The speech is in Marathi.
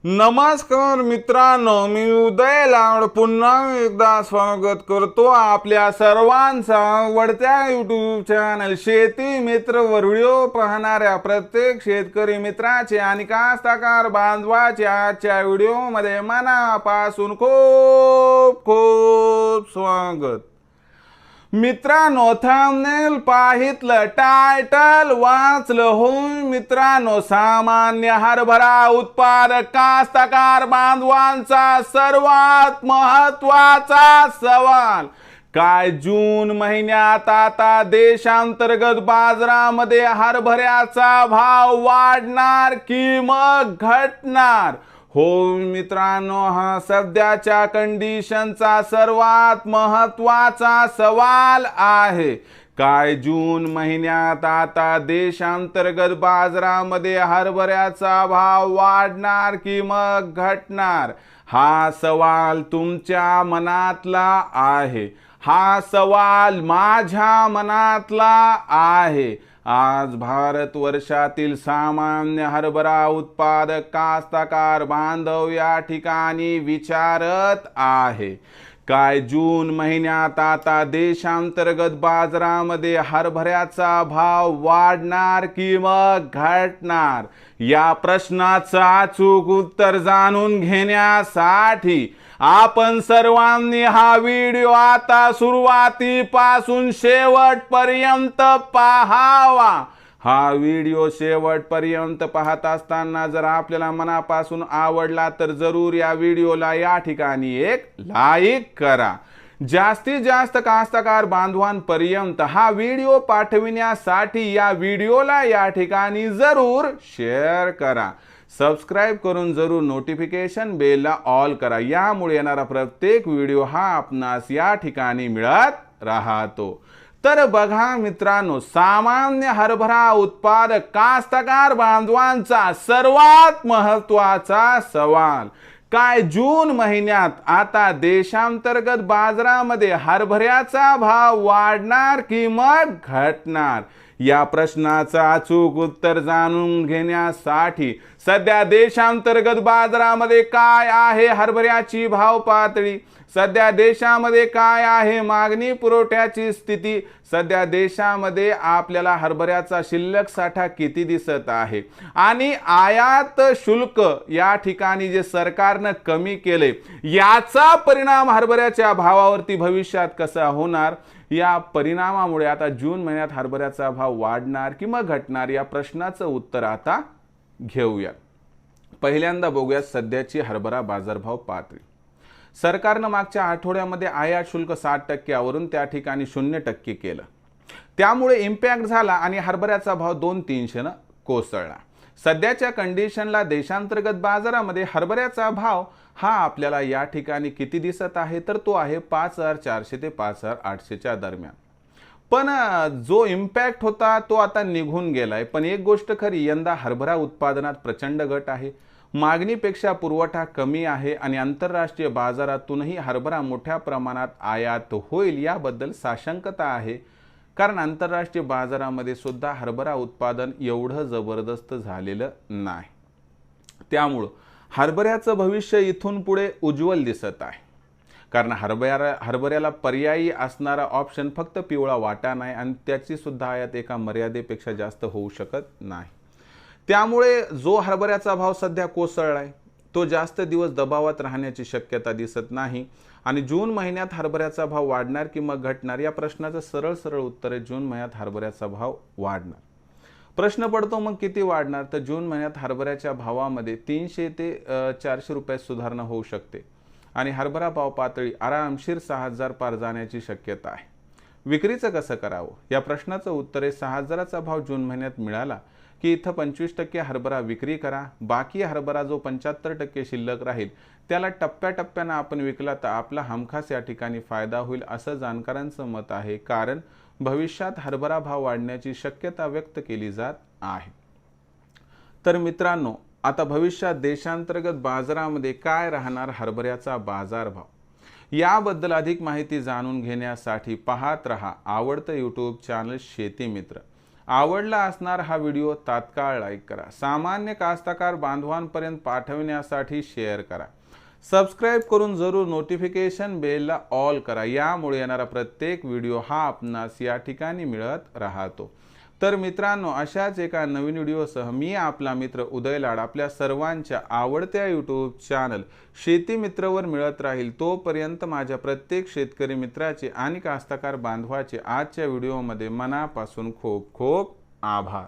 नमस्कार मित्रांनो, मी उदय लाड पुन्हा एकदा स्वागत करतो आपल्या सर्वांचा आवडत्या यूट्यूब चॅनल शेती मित्र वर व्हिडिओ पाहणाऱ्या प्रत्येक शेतकरी मित्राचे आणि कास्तकार बांधवाचे आजच्या व्हिडिओमध्ये मनापासून खूप खूप स्वागत। मित्रांनो, थंबनेल पाहितलं, टायटल वाचलं होय मित्रांनो, सामान्य हरभरा उत्पादक कास्तकार बांधवांचा सर्वात महत्त्वाचा सवाल काय जून महिन्यात आता देशांतर्गत बाजारामध्ये हरभऱ्याचा भाव वाढणार की मग घटणार? हो मित्रांनो, हा सध्याच्या कंडिशनचा सर्वात महत्त्वाचा सवाल आहे। काय जून महिन्यात आता देशांतर्गत बाजारामध्ये हरभऱ्याचा भाव वाढणार की मग घटणार? हा सवाल तुमच्या मनातला आहे, हा सवाल माझ्या मनातला आहे। आज भारतवर्षातील सामान्य हरभरा उत्पादक कास्तकार बांधव या ठिकाणी विचारत आहे, काय जून महिन्यात आता देशांतर्गत बाजारामध्ये हरभऱ्याचा भाव वाढणार की मग घटणार? या प्रश्नाचं अचूक उत्तर जाणून घेण्यासाठी आपण सर्वांनी हा व्हिडिओ आता सुरुवातीपासून शेवटपर्यंत पाहावा। हा व्हिडिओ शेवटपर्यंत पाहत असताना जर आपल्याला मनापासून आवडला तर जरूर या व्हिडिओला या ठिकाणी एक लाईक करा। जास्तीत जास्त कास्तकार बांधवांपर्यंत हा व्हिडिओ पाठविण्यासाठी या व्हिडिओला या ठिकाणी जरूर शेअर करा। सबस्क्राइब करून जरूर नोटिफिकेशन बेलला ऑल करा, यामुळे येणारा प्रत्येक व्हिडिओ हा आपणास या ठिकाणी मिळत राहतो। तर बघा मित्रांनो, सामान्य हरभरा उत्पादक कास्तकार बांधवांचा सर्वात महत्त्वाचा सवाल काय जून महिन्यात आता देशांतर्गत बाजारामध्ये हरभऱ्याचा भाव वाढणार की मग घटणार? या प्रश्नाचं अचूक उत्तर जाणून घेण्यासाठी सध्या देशांतर्गत बाजारामध्ये काय आहे हरभऱ्याची भाव पातळी, सध्या देशामध्ये काय आहे मागणी पुरवठ्याची स्थिती, सध्या देशामध्ये आपल्याला हरभऱ्याचा शिल्लक साठा किती दिसत आहे आणि आयात शुल्क या ठिकाणी जे सरकारनं कमी केले याचा परिणाम हरभऱ्याच्या भावावरती भविष्यात कसा होणार, या परिणामामुळे आता जून महिन्यात हरभऱ्याचा भाव वाढणार की मग घटणार, या प्रश्नाचं उत्तर आता घेऊया। पहिल्यांदा बघूया सध्याची हरभरा बाजारभाव पातळी। सरकारनं मागच्या आठवड्यामध्ये आयात शुल्क 60% वरून त्या ठिकाणी 0% केलं, त्यामुळे इम्पॅक्ट झाला आणि हरभऱ्याचा भाव 200-300 कोसळला। सध्याच्या कंडिशनला देशांतर्गत बाजारामध्ये हरभऱ्याचा भाव हा आपल्याला या ठिकाणी किती दिसत आहे, तर तो आहे 5400 ते 5800 दरम्यान। पण जो इम्पॅक्ट होता तो आता निघून गेलाय। पण एक गोष्ट खरी, यंदा हरभरा उत्पादनात प्रचंड घट आहे, मागणीपेक्षा पुरवठा कमी आहे आणि आंतरराष्ट्रीय बाजारातूनही हरभरा मोठ्या प्रमाणात आयात होईल याबद्दल साशंकता आहे, कारण आंतरराष्ट्रीय बाजारामध्ये सुद्धा हरभरा उत्पादन एवढं जबरदस्त झालेलं नाही। त्यामुळं हरभऱ्याचं भविष्य इथून पुढे उज्ज्वल दिसत आहे, कारण हरभऱ्याला पर्यायी असणारा ऑप्शन फक्त पिवळा वाटाणा आहे आणि त्याची सुद्धा आयात एका मर्यादेपेक्षा जास्त होऊ शकत नाही। त्यामुळे जो हरभऱ्याचा भाव सध्या कोसळलाय तो जास्त दिवस दबावात राहण्याची शक्यता दिसत नाही आणि जून महिन्यात हरभऱ्याचा भाव वाढणार की मग घटणार, या प्रश्नाचं सरळ उत्तर आहे जून महिन्यात हरभऱ्याचा भाव वाढणार। प्रश्न पडतो मग किती वाढणार, तर जून महिन्यात हरभऱ्याच्या भावामध्ये 300 ते 400 रुपये सुधारणा होऊ शकते आणि हरभरा भाव पातळी आरामशीर 6000 पार जाण्याची शक्यता आहे। विक्रीचं कसं करावं, या प्रश्नाचं उत्तर आहे 6000चा भाव जून महिन्यात मिळाला की इथं 25% हरभरा विक्री करा, बाकी हरभरा जो 75% शिल्लक राहील त्याला टप्प्याटप्प्यानं आपण विकला तर आपला हमखास या ठिकाणी फायदा होईल असं जाणकारांचं मत आहे, कारण भविष्यात हरभरा भाव वाढण्याची शक्यता व्यक्त केली जात आहे। तर मित्रांनो, आता भविष्यात देशांतर्गत बाजारामध्ये काय राहणार हरभऱ्याचा बाजारभाव, याबद्दल अधिक माहिती जाणून घेण्यासाठी पाहत रहा आवडतं यूट्यूब चॅनल शेती मित्र आवडला असणार हा व्हिडिओ तात्काळ लाईक करा, सामान्य कास्तकार बांधवांपर्यंत पाठविण्यासाठी शेअर करा, सबस्क्राईब करून जरूर नोटिफिकेशन बेलला ऑल करा। यामुळे येणारा प्रत्येक व्हिडिओ हा आपणास या ठिकाणी मिळत राहतो। तर मित्रांनो, अशाच एका नवीन व्हिडिओसह मी आपला मित्र उदय लाड आपल्या सर्वांच्या आवडत्या यूट्यूब चॅनल शेती मित्रवर मिळत राहील। तोपर्यंत माझ्या प्रत्येक शेतकरी मित्राचे आणि कास्तकार बांधवाचे आजच्या व्हिडिओमध्ये मनापासून खूप खूप आभार।